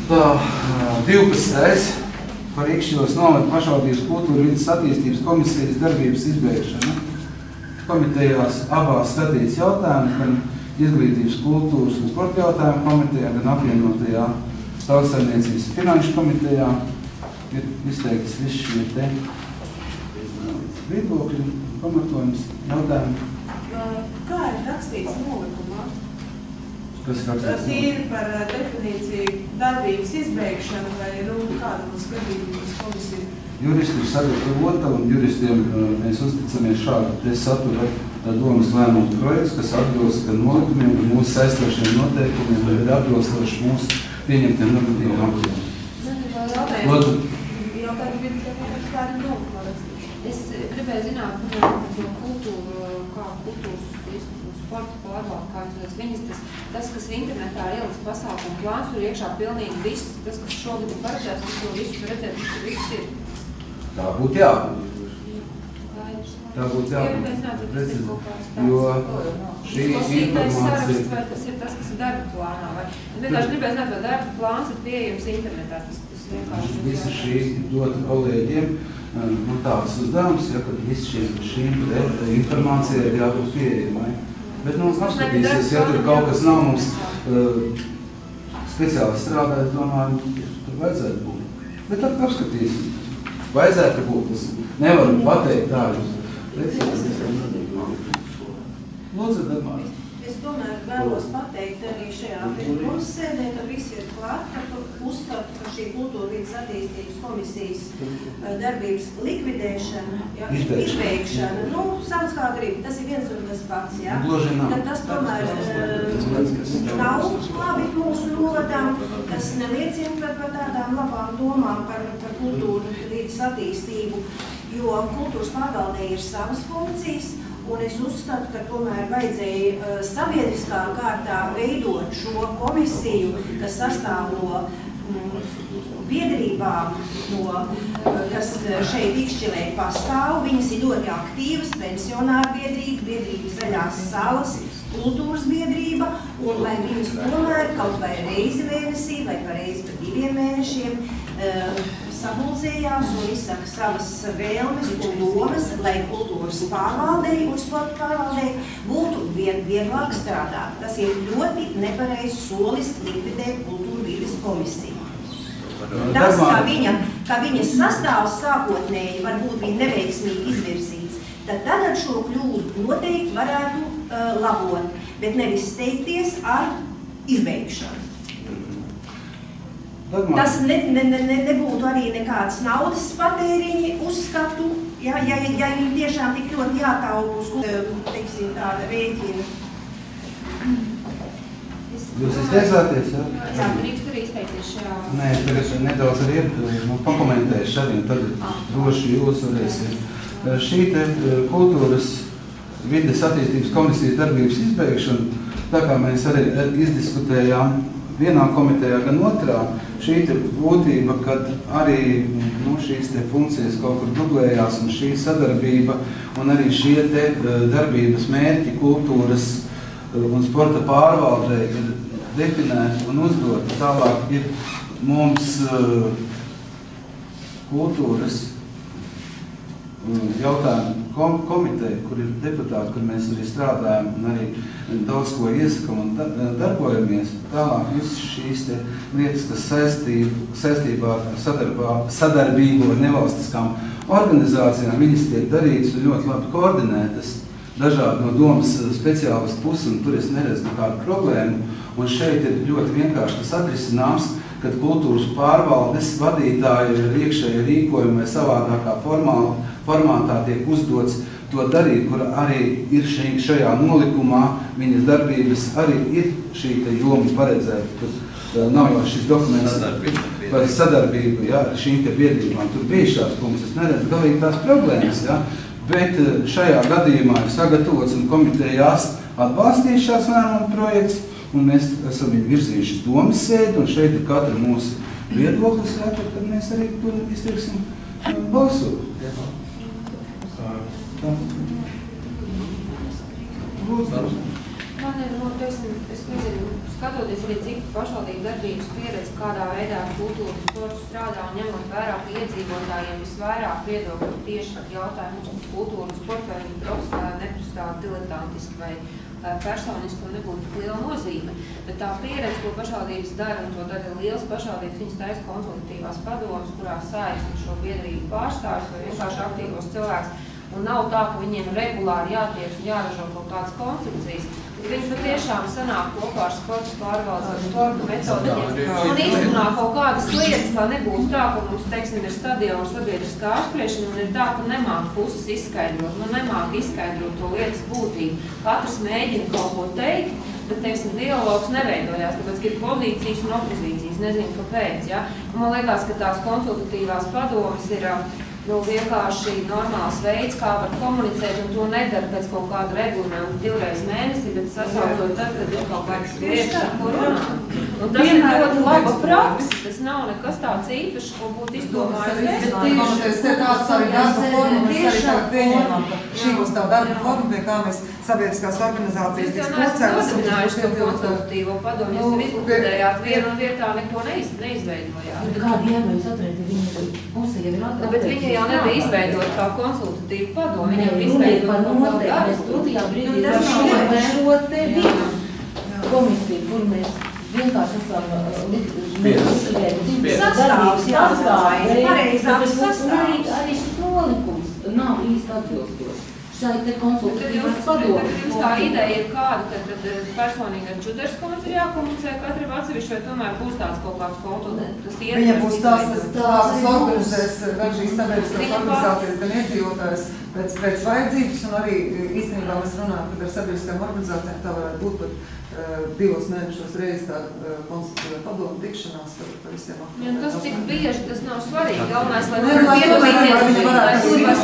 Tā, 12. par Ikšķilas novada pašvaldības kultūra vidas attīstības komisijas darbības izbeigšanu. Komitejās abās skatīts jautājumi, gan izglītības, kultūras un sporta jautājumu komitejā, gan apvienotajā Tautsaimniecības finanšu komitejā. Ir izteikts viss šie te viedokļi, pamatojums, jautājumi. Kā ir rakstīts nolikumā? Kas ir rakstīts? Tīri par definīciju darbības izbeigšanu vai kāda mums gadījums komisija? Juristi ir sagatavota un juristiem mēs uzticamies šādu te satura domas lēmumu projekts, kas atbilst gan nolikumiem, gan mūsu saistošiem noteikumiem, vai ir atbilstoši mūsu pieņemtiem normatīviem aktiem. Es gribēju zināt par to kultūru, kā kultūras sporta pārvaldu, kā jūs ministrs, tas, kas internetā ir ieliks pasākumu plāns, tur iekšā pilnīgi viss, tas, kas šogad ir paredzēts, tas to visu redzēt, tas tur viss ir. Tā būtu jābūt. Tā būtu jābūt. Jo šī informācija... Vai tas ir tas, kas ir darba plānā, vai? Es vienkārši gribēju zināt, vai darba plāns ir pieejams internetā. Tas vienkārši... Visa šī dota kolēģiem tāds uzdevums, ja, kad viss šīm informācijai ir jābūt pieejamai. Bet apskatīsies, ja tur kaut kas nav mums speciāli strādāt, domāju, tur vajadzētu būt. Bet apskatīsim. Vajadzētu būt, es nevaru pateikt tādu. Lūdzu, Dagmāra. Es tomēr vēlos pateikt arī šajā pirms sēdē, ka visi ir klāt, ka uzskatu, ka šī kultūra vidas attīstības komisijas darbības likvidēšana, izbeigšana, sauc kā grib, tas ir viens un tas pats, jā. Ka tas tomēr nav labi mūsu novadām, kas neliecina par tādām labām domām par kultūra vidas attīstību, jo kultūras pārvaldē ir savas funkcijas. Un es uzskatu, ka tomēr vajadzēja sabiedriskā kārtā veidot šo komisiju, kas sastāv no biedrībām, kas šeit Ikšķilē pastāv. Viņas ir ļoti aktīvas, pensionāru biedrība, biedrība Zaļās salas, kultūras biedrība, un lai viņas tomēr kaut vai reizi mēnesī, vai pareizi par 2 mēnešiem sapulcējās un izsaka savas vēlmes un domas, lai kultūras pārvaldei un sporta pārvaldei būtu vieglāk strādāt. Tas ir ļoti nepareizs solis likvidēt kultūra vides komisiju. Tas, ka viņas sastāvs sākotnēji varbūt bija neveiksmīgi izvirzīts, tad tagad šo kļūdu noteikti varētu labot, bet nevis steigties ar izbeigšanu. Tas nebūtu arī nekāds naudas patēriņi uzskatu, ja viņi tiešām tik ļoti jātaupa uz, teiksim, tāda rēķina. Jūs izteicāties, jā? Jā, drīkst arī izteikties šajā... Nē, tagad nedaudz arī pakomentēšu arī, un tad droši jūs varēsiet. Šī te kultūras vides attīstības komisijas darbības izbeigšana, tā kā mēs arī izdiskutējām vienā komitejā, gan otrā, šī te būtība, kad arī šīs te funkcijas kaut kur dublējās un šī sadarbība un arī šie te darbības mērķi kultūras un sporta pārvaldē ir definēti un uzdoti. Tālāk ir mums kultūras jautājumu komiteja, kur ir deputāti, kur mēs arī strādājam un arī daudz ko iesakam un darbojamies. Tālāk visas šīs te lietas, kas saistībā ar sadarbību ar nevalstiskām organizācijām, viņas tiek darītas un ļoti labi koordinētas dažādi no domas speciālistu puses, un tur es neredzu nekādu problēmu. Un šeit ir ļoti vienkārši tas atrisināms, kad kultūras pārvaldes vadītāji ar iekšēju rīkojumu vai savādākā formātā tiek uzdots to darīt, kur arī ir šajā nolikumā viņas darbības arī ir šī te joma paredzēta. Tur nav jau šis dokuments par sadarbību, ja, ar šīm te biedrībām. Tur bija šāds punkts, es neredzu galīgi tās problēmas, ja, bet šajā gadījumā ir sagatavots un komitejās atbalstīs šāds lēmuma projekts, un mēs esam viņu virzījuši domas sēdi, un šeit ir katra mūsu viedoklis, ja, tad mēs arī tur izteiksim balsot. Man ir, es nezinu, skatoties arī citu pašvaldību darbības pieredzi, kādā veidā kultūras sports strādā un ņemot vērā pie iedzīvotājiem visvairāk viedokļu tieši par jautājumu kultūras sporta, vai viņi profesionāli neprastāv diletantiski vai personiski, un nebūtu tik liela nozīme. Bet tā pieredze, ko pašvaldības dara, un to dara liels pašvaldības, viņas taisa konsultatīvās padomas, kurās saicina šo biedrību pārstāvis vai vienkārši aktīvos cilvēkus. Un nav tā, ka viņiem regulāri jātiek un jāražo kaut kādas koncepcijas. Viņi patiešām sanāk kopā ar sporta pārvaldes un sporta metodiem un izrunā kaut kādas lietas, lai nebūs tā, ka mums, teiksim, ir stadiona sabiedriskā apspriešana un ir tā, ka nemāk puses izskaidrot, nemāk izskaidrot to lietas būtību. Katrs mēģina kaut ko teikt, bet, teiksim, dialogs neveidojās, tāpēc, ka ir pozīcijas un opozīcijas, nezinu, kāpēc, ja? Man liekas, ka tās konsultatīvās padomas ir vienkārši normāls veids, kā var komunicēt, un to nedara pēc kaut kāda regulējuma 2 reizes mēnesī, bet sasaucot tad, kad ir kaut kādas lietas, ar ko runāt. Un tas ir ļoti laba praksa, tas nav nekas tāds īpašs, ko būtu izdomājis. Bet tieši tāds arī darba forma, mēs arī tagad pieņemam, ka šī būs tā darba forma, pie kā mēs sabiedriskās organizācijas tiks pulcētas. Jūs jau neesat to konsultatīvo padomu, jūs tur izlūdējāt vienu vietā, neko neizveidojāt. Kādu iemēļu jūs atrēti, viņi pusē jau ir atgādājis? Bet viņi jau nebija izveidot kā konsultatīvu padomu, viņi jau izveidot kā darbu. Mēs tūtījā brīdī šo te vienu komisiju, kur mēs vienkārši esam arī šis nolikums nav īsti atbilstošs. Šai te konsultatīvās padomas. Jums tā ideja ir kāda, tad personīgi ar Čudars kundzi ir jākomunicē katram atsevišķi, vai tomēr būs tāds kaut kāds konsultāts? Viņa būs tās organizēs gan šīs sabiedriskās organizācijas, gan iedzīvotājs pēc vajadzības, un arī īstenībā mēs runājam, kad ar sabiedriskām organizācijām tā varētu būt pat 2 mēnešos reizi tā konsultatīvā padoma tikšanās par visiem aktuāliem. Tas cik bieži, tas nav svarīgi. Galvenais, lai var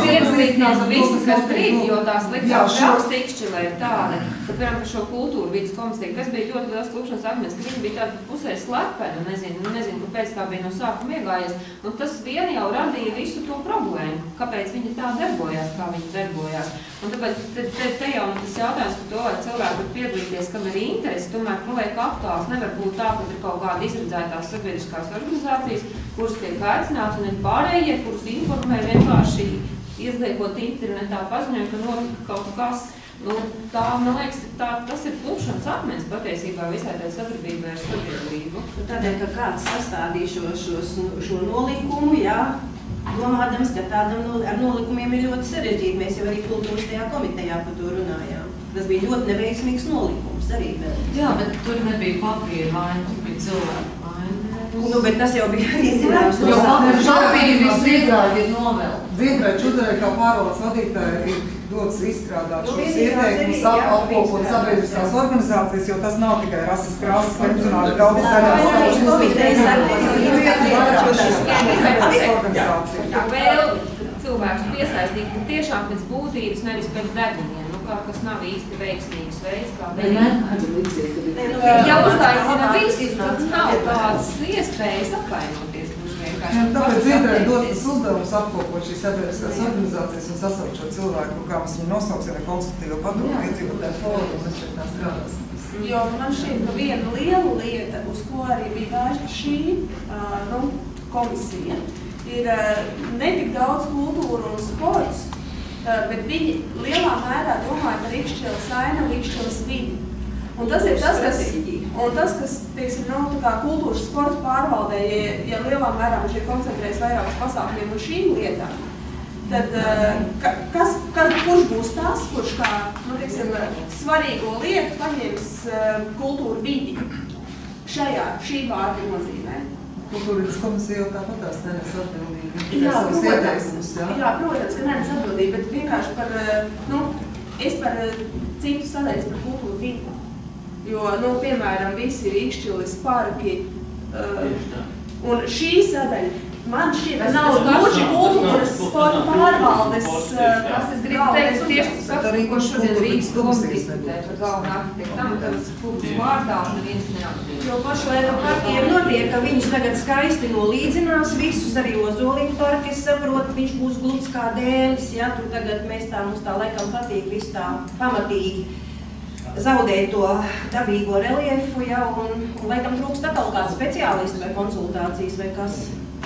piedalīties visi, kas grib, jo tā sliktā praksa ikšķilē ir tāda, ka, piemēram, par šo kultūru vidas komisiju, kas bija ļoti liels lūkšanas akmens, ka viņi bija tāda pusē slepeni, nezinu, kāpēc tā bija no sākuma iegājies, un tas vien jau radīja visu to problēmu, kāpēc viņi tā darbojās, kā viņi darbojās. Un tāpēc te jau tas jautājums par to, vai cilvēki var piedalīties, kam ir interesi, tomēr paliek aktuāls. Nevar būt tā, ka ir kaut kāda izredzētās sabiedriskās organizācijas, kuras tiek aicināts, un ir pārējie, kurus informē vienkārši izliekot internetā paziņojumu, ka notika kaut kas. Tā, man liekas, tas ir klupšanas akmens patiesībā visai tai sadarbībai ar sabiedrību. Tādēļ, ka kāds sastādīja šo nolikumu, jā, domādams, ka tādam ar nolikumiem ir ļoti sarežģīti. Mēs jau arī kultūras tajā komitejā par to runājām. Tas bija ļoti neveiksmīgs nolikums arī vēl. Jā, bet tur nebija papīra vaina, tur bija cilvēku vaina. Bet tas jau bija izcināms. Jo papīra visvieglāk ir novēl. Ziegrē Čudarai kā pārvaldes vadītāja ir dots izstrādāt šos ieteikumus, apkopot sabiedriskās organizācijas, jo tas nav tikai rases krāsas, funkcionāli daudz daļās organizācija. Vēl cilvēks piesaistīt tiešām pēc būtības, nevis pēc deguņiem, kas nav īsti veiksmīgs veids, kā veids. Ja uztaicina visi, tad nav tādas iespējas apvainoties. Tāpēc Ziegrē dot tas uzdevums apkopot šīs sabiedriskās organizācijas un sasaukt šo cilvēku, kā mēs viņu nosauksim, ar konsultatīvo padomu, iedzīvotāju fórumu, un mēs šeit tā strādāsim. Jo man šķiet, ka viena liela lieta, uz ko arī bija vērsta šī komisija, ir ne tik daudz kultūra un sports, bet viņi lielā mērā domāja par Ikšķilas ainavu, Ikšķilas vidi. Un tas ir tas, kas teiksim, nav tā kā kultūras sporta pārvaldē, ja lielā mērā viņš ir koncentrējis vairākus pasākumiem un šīm lietām, tad kurš būs tas, kurš kā, teiksim, svarīgo lietu paņems kultūru vidi šī vārda nozīmē? Kultūras komisija jau tāpat tās nenes atbildīgi. Jā, protams, ka nenes atbildīgi, bet vienkārši es par citu sadaļas par kultūru vidi. Jo, piemēram, visi ir Ikšķilis parki, un šī sadaļa, man šķiet, ka nav gluži kultūras sporta pārvaldes. Es gribu teikt tieši tas, ko šodien Rīgas doma diskutē par galvenu arhitektam, un tas publisku vārdā neviens neatbild. Jo pašlaik ar parkiem notiek, ka viņus tagad skaisti nolīdzinās visus, arī Ozoliņu parku, es saprotu, viņš būs gluds kā dēlis, ja, tur tagad mums tā laikam patīk viss tā pamatīgi. zaudēt to dabīgo reliefu, ja, un laikam trūkst atkal kāda speciālista vai konsultācijas, vai kas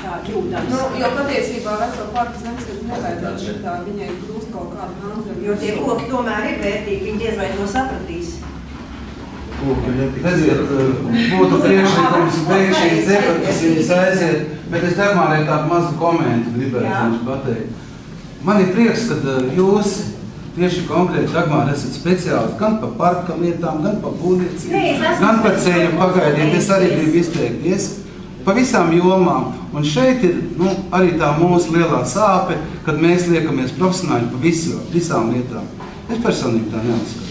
tā jūtams. Nu, jo patiesībā veco parku zemes nevajadzētu šitā, viņai kļūst kaut kāda mantra. Jo tie koki tomēr ir vērtīgi, viņi diez vai to sapratīs. Redziet, būtu priekšlikums beigt šīs debatas, viņas aiziet, bet es Dagmārai tādu mazu komentu gribētu jums pateikt. Man ir prieks, ka jūs tieši konkrēti Dagmāra esat speciālisti gan par parka lietām, gan par būvniecību, gan par ceļu pagaidiet. Es arī gribu izteikties pa visām jomām. Un šeit ir arī tā mūsu lielā sāpe, kad mēs liekamies profesionāļi pa visām lietām. Es personīgi tā neuzskatu.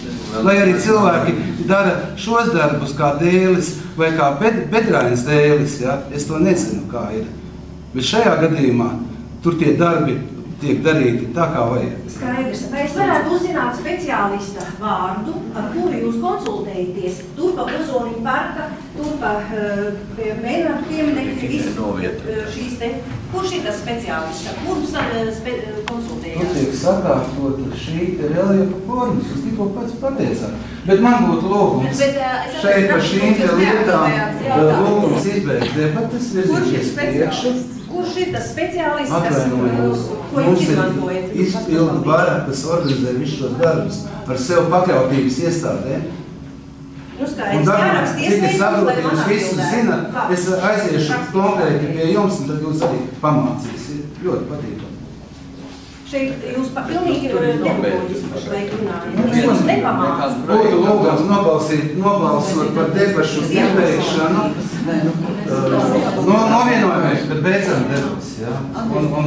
Lai arī cilvēki dara šos darbus kā dēlis vai kā Bedrainas dēlis, ja? Es to nezinu, kā ir. Bet šajā gadījumā tur tie darbi tiek darīti tā, kā vajag. Skaidrs. Vai es varētu uzzināt speciālista vārdu, ar kuru jūs konsultējaties? Tur pa Ozoliņu parka, tur pa Mēnātu pieminekļu, visu šīs te. Kurš ir tas speciālists? Ar kuru konsultējāt? Nu, tiek sakārtot šī reliefa formas, jūs tikko pats pateicāt. Bet man būtu lūgums šeit par šīm lietām lūgums izbeigt debatas, virzīties priekšu. Kurš ir tas speciālists, ko jūs izmantojat? Mums ir izpildu vara, kas organizē visus šos darbus ar sev pakļautības iestādēm. Un Dagmār, cik es saprotu, jūs visu zināt, es aiziešu konkrēti pie jums, un tad jūs arī pamācīsiet. Ļoti patīkami. Šeit jūs pilnīgi demagoģiski pašlaik runājat. Jūs nepamācāt. Būtu lūgums nobalsot par debašu iebeigšanu. Novienojamies, bet beidzam debatas. Ja? Un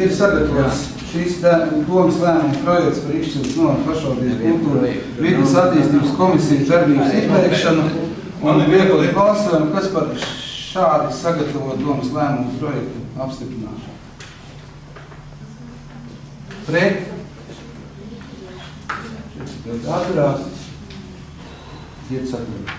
ir sagatavots šīs domas lēmuma projekts par izšķirtas no pašvaldības kultūra vides attīstības komisijas darbības izbeigšanu. Un viegli balsojam, kas par šādi sagatavot domas lēmuma projektu apstiprināšanu. Pret. Atturās. Iet sakarīt.